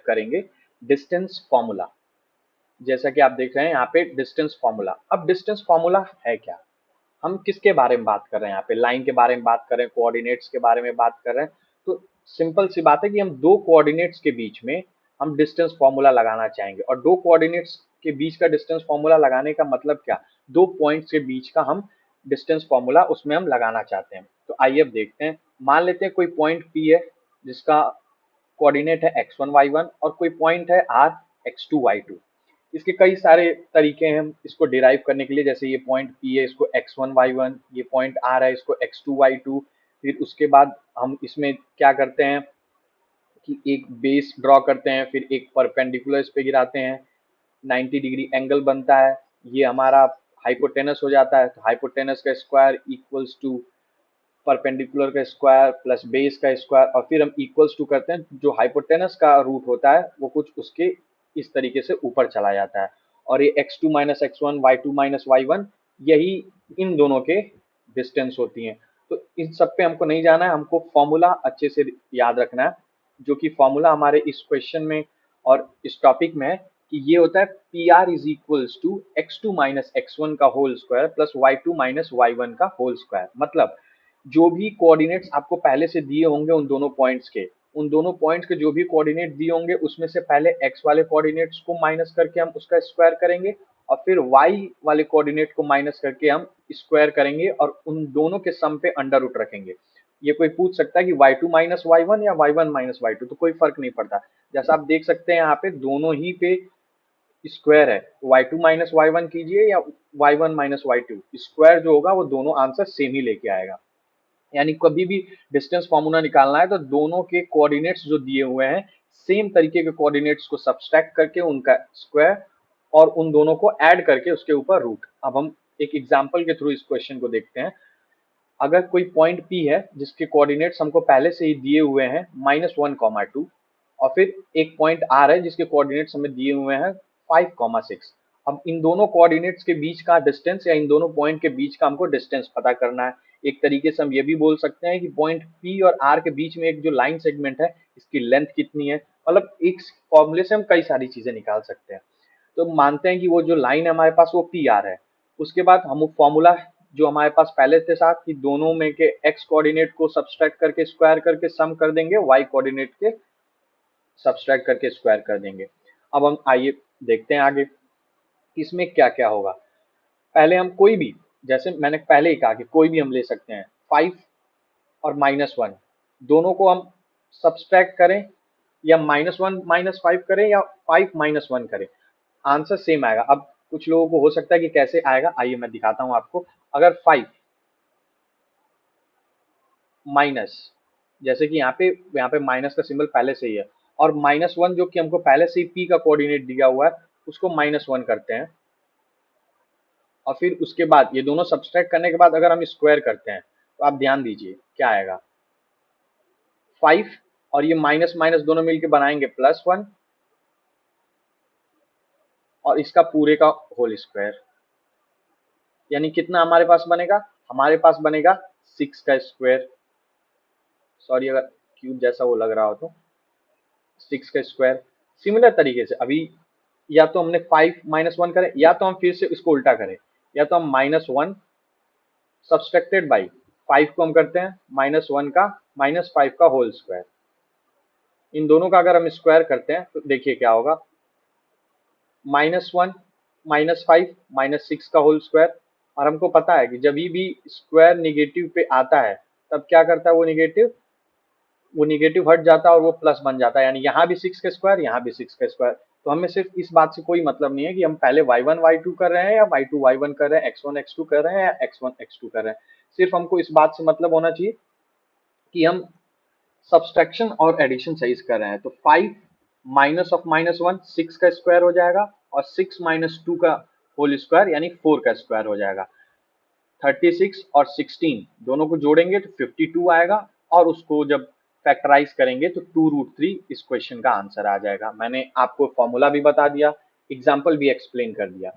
करेंगे distance formula. जैसा कि आप देख रहे हैं यहाँ पे डिस्टेंस फॉर्मूला। अब डिस्टेंस फॉर्मूला है क्या, हम किसके बारे में बात कर रहे हैं, यहाँ पे लाइन के बारे में बात कर रहे हैं, कोऑर्डिनेट्स के बारे में बात कर रहे हैं। तो सिंपल सी बात है कि हम दो कोऑर्डिनेट्स के बीच में हम डिस्टेंस फॉर्मूला लगाना चाहेंगे। और दो कोऑर्डिनेट्स के बीच का डिस्टेंस फॉर्मूला लगाने का मतलब क्या, दो पॉइंट्स के बीच का हम डिस्टेंस फॉर्मूला उसमें हम लगाना चाहते हैं। तो आइए अब देखते हैं। मान लेते हैं कोई पॉइंट P है जिसका कोऑर्डिनेट है x1 y1 और कोई पॉइंट है r x2 y2। इसके कई सारे तरीके हैं हम इसको डिराइव करने के लिए। जैसे ये पॉइंट P है, इसको x1 y1, ये पॉइंट R है, इसको x2 y2। फिर उसके बाद हम इसमें क्या करते हैं कि एक बेस ड्रॉ करते हैं, फिर एक परपेंडिकुलर इस पे गिराते हैं, 90 डिग्री एंगल बनता है, ये हमारा हाइपोटेनस हो जाता है। तो हाइपोटेनस का स्क्वायर इक्वल्स टू परपेंडिकुलर का स्क्वायर प्लस बेस का स्क्वायर, और फिर हम इक्वल्स टू करते हैं, जो हाइपोटेनस का रूट होता है वो कुछ उसके इस तरीके से ऊपर चला जाता है। और ये x2 minus x1 y2 minus y1 यही इन दोनों के डिस्टेंस होती हैं। तो इन सब पे हमको नहीं जाना है, हमको फॉर्मूला अच्छे से याद रखना है, जो कि फॉर्मूला हमारे इस क्वेश्चन में और इस टॉपिक में है कि ये होता है P R is equals to x2 minus x1 का whole square plus y2 minus y1 का होल स्क्वायर। मतलब जो भी कोऑर्डिनेट्स आपको पहले से दिए होंगे उन दोनों पॉइंट्स के, उन दोनों पॉइंट्स के जो भी कोऑर्डिनेट दिए होंगे उसमें से पहले x वाले कोऑर्डिनेट्स को माइनस करके हम उसका स्क्वायर करेंगे, और फिर y वाले कोऑर्डिनेट को माइनस करके हम स्क्वायर करेंगे और उन दोनों के सम पे अंडर रूट रखेंगे। ये कोई पूछ सकता है कि y2 माइनस y1 या y1 माइनस y2, तो कोई फर्क नहीं पड़ता। जैसा आप देख सकते हैं यहाँ पे दोनों ही पे स्क्वायर है, y2 माइनस y1 कीजिए या y1 माइनस y2, स्क्वायर जो होगा वो दोनों आंसर सेम ही लेके आएगा। यानी कभी भी डिस्टेंस फॉर्मूला निकालना है तो दोनों के कोऑर्डिनेट्स जो दिए हुए हैं सेम तरीके के कोऑर्डिनेट्स को सब्सट्रैक्ट करके उनका स्क्वायर और उन दोनों को ऐड करके उसके ऊपर रूट। अब हम एक एग्जांपल के थ्रू इस क्वेश्चन को देखते हैं। अगर कोई पॉइंट P है जिसके कोऑर्डिनेट्स हमको पहले से ही दिए हुए हैं -1, 2, और फिर एक पॉइंट R है जिसके कोऑर्डिनेट्स हमें दिए हुए हैं 5, 6। अब इन दोनों कोऑर्डिनेट्स के बीच का डिस्टेंस या इन दोनों पॉइंट के बीच का हमको डिस्टेंस पता करना है। एक तरीके से हम ये भी बोल सकते हैं कि पॉइंट P और R के बीच में एक जो लाइन सेगमेंट है इसकी लेंथ कितनी है। मतलब एक फॉर्मूले से हम कई सारी चीजें निकाल सकते हैं। तो मानते हैं कि वो जो लाइन है हमारे पास वो पी आर है। उसके बाद हम वो फॉर्मूला जो हमारे पास पहले थे साथ कि दोनों में के एक्स कोऑर्डिनेट को सब्सट्रैक्ट करके स्क्वायर करके सम कर देंगे, वाई कोऑर्डिनेट के सब्सट्रैक्ट करके स्क्वायर कर देंगे। अब हम आइए देखते हैं आगे इसमें क्या क्या होगा। पहले हम कोई भी, जैसे मैंने पहले ही कहा कि कोई भी हम ले सकते हैं, 5 और -1 दोनों को हम सब्सट्रैक्ट करें या -1 -5 करें या 5 -1 करें, आंसर सेम आएगा। अब कुछ लोगों को हो सकता है कि कैसे आएगा, आइए मैं दिखाता हूं आपको। अगर 5 माइनस, जैसे कि यहाँ पे माइनस का सिंबल पहले से ही है, और -1 जो कि हमको पहले से ही p का कोऑर्डिनेट दिया हुआ है उसको -1 करते हैं, और फिर उसके बाद ये दोनों सब्सट्रैक्ट करने के बाद अगर हम स्क्वायर करते हैं तो आप ध्यान दीजिए क्या आएगा। 5 और ये माइनस माइनस दोनों मिलके बनाएंगे +1 और इसका पूरे का होल स्क्वायर, यानी कितना हमारे पास बनेगा, हमारे पास बनेगा 6 का स्क्वायर। सॉरी अगर क्यूब जैसा वो लग रहा हो तो 6 का स्क्वायर। सिमिलर तरीके से अभी या तो हमने 5 -1 करें, या तो हम फिर से इसको उल्टा करें, या तो हम -1 सब्सट्रैक्टेड बाई 5 को हम करते हैं -1 का -5 का होल स्क्वायर। इन दोनों का अगर हम स्क्वायर करते हैं तो देखिए क्या होगा, -1 -5 -6 का होल स्क्वायर। और हमको पता है कि जब भी स्क्वायर निगेटिव पे आता है तब क्या करता है वो निगेटिव हट जाता है और वो प्लस बन जाता है, यानी यहाँ भी 6 का स्क्वायर, यहाँ भी 6 का स्क्वायर। तो हमें सिर्फ इस बात से कोई मतलब नहीं है कि हम पहले y1 y2 कर रहे हैं या y2 y1 कर रहे हैं, x1 x2 कर रहे हैं या x1 x2 कर रहे हैं। सिर्फ हमको इस बात से मतलब होना चाहिए कि हम सब्सट्रैक्शन और एडिशन सही से कर रहे हैं। तो 5 माइनस ऑफ -1 6 का स्क्वायर हो जाएगा, और 6 -2 का होल स्क्वायर यानी 4 का स्क्वायर हो जाएगा। 36 और 16 दोनों को जोड़ेंगे तो 52 आएगा, और उसको जब फैक्टराइज करेंगे तो 2√3 इस क्वेश्चन का आंसर आ जाएगा। मैंने आपको फॉर्मूला भी बता दिया, एग्जाम्पल भी एक्सप्लेन कर दिया।